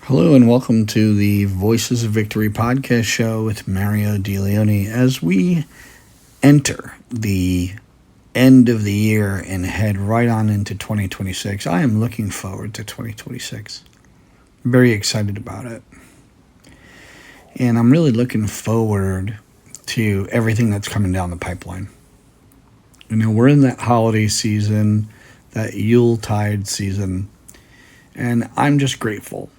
Hello and welcome to the Voices of Victory podcast show with Mario DeLeone. As we enter the end of the year and head right on into 2026, I am looking forward to 2026. I'm very excited about it. And I'm really looking forward to everything that's coming down the pipeline. We're in that holiday season, that Yuletide season, and I'm just grateful.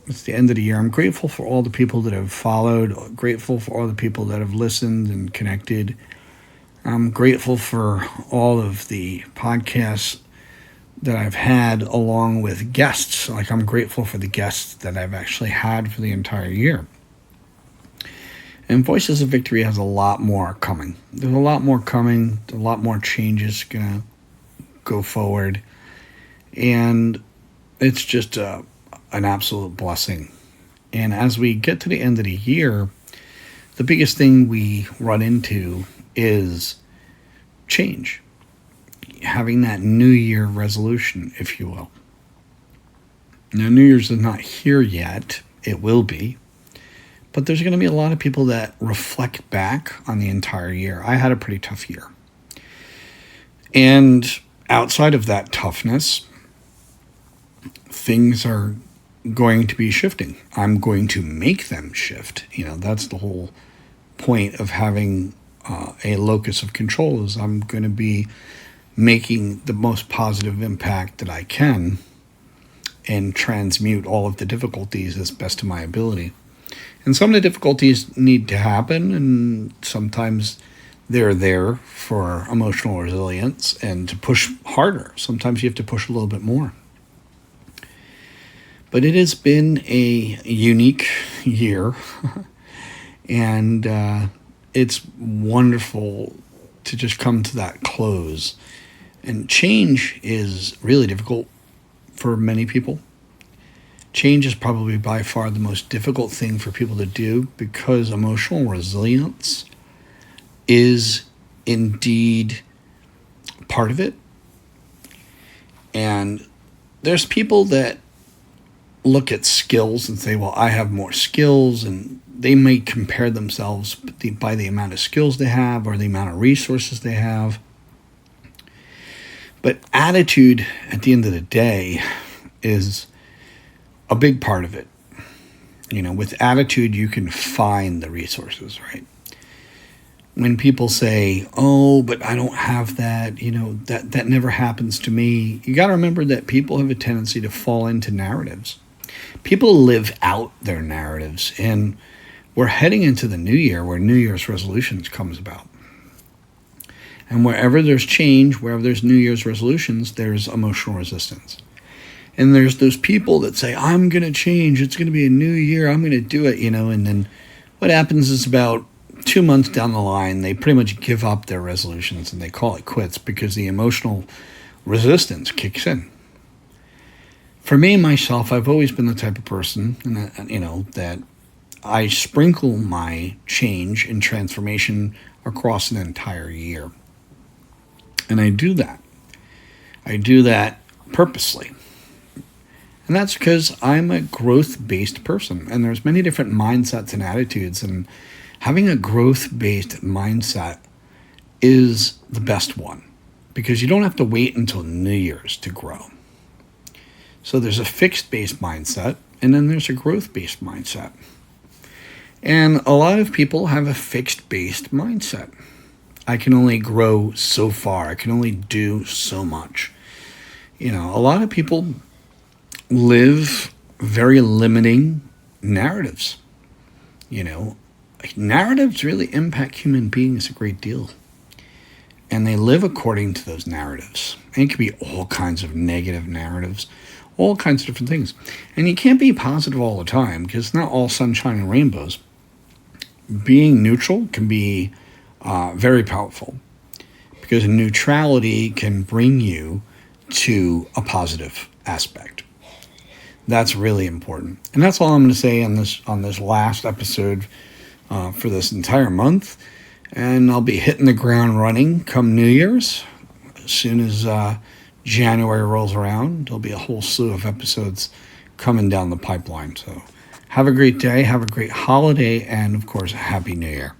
It's the end of the year. I'm grateful for all the people that have followed, grateful for all the people that have listened and connected. I'm grateful for all of the podcasts that I've had along with guests. I'm grateful for the guests that I've actually had for the entire year. And Voices of Victory has a lot more coming. There's a lot more coming. A lot more changes going to go forward. And it's just an absolute blessing. And as we get to the end of the year, the biggest thing we run into is change. Having that New Year resolution, if you will. Now, New Year's is not here yet. It will be. But there's going to be a lot of people that reflect back on the entire year. I had a pretty tough year. And outside of that toughness, things are going to be shifting. I'm going to make them shift. That's the whole point of having a locus of control, is I'm going to be making the most positive impact that I can and transmute all of the difficulties as best of my ability. And some of the difficulties need to happen, and sometimes they're there for emotional resilience and to push harder. Sometimes you have to push a little bit more. But it has been a unique year, and it's wonderful to just come to that close. And change is really difficult for many people. Change is probably by far the most difficult thing for people to do, because emotional resilience is indeed part of it. And there's people that look at skills and say, well, I have more skills, and they may compare themselves by the amount of skills they have or the amount of resources they have. But attitude, at the end of the day, is a big part of it. With attitude, you can find the resources, right? When people say, oh, but I don't have that, that never happens to me, you got to remember that people have a tendency to fall into narratives. People live out their narratives, and we're heading into the new year where New Year's resolutions comes about. And wherever there's change, wherever there's New Year's resolutions, there's emotional resistance. And there's those people that say, I'm going to change, it's going to be a new year, I'm going to do it, and then what happens is about 2 months down the line, they pretty much give up their resolutions and they call it quits because the emotional resistance kicks in. For me, myself, I've always been the type of person, that I sprinkle my change and transformation across an entire year. And I do that. I do that purposely. And that's because I'm a growth-based person. And there's many different mindsets and attitudes. And having a growth-based mindset is the best one, because you don't have to wait until New Year's to grow. So there's a fixed-based mindset, and then there's a growth-based mindset. And a lot of people have a fixed-based mindset. I can only grow so far. I can only do so much. A lot of people live very limiting narratives. Narratives really impact human beings a great deal. And they live according to those narratives. And it can be all kinds of negative narratives, all kinds of different things. And you can't be positive all the time, because it's not all sunshine and rainbows. Being neutral can be very powerful, because neutrality can bring you to a positive aspect. That's really important. And that's all I'm going to say on this last episode for this entire month. And I'll be hitting the ground running come New Year's. As soon as January rolls around, there'll be a whole slew of episodes coming down the pipeline. So have a great day, have a great holiday, and of course, a Happy New Year.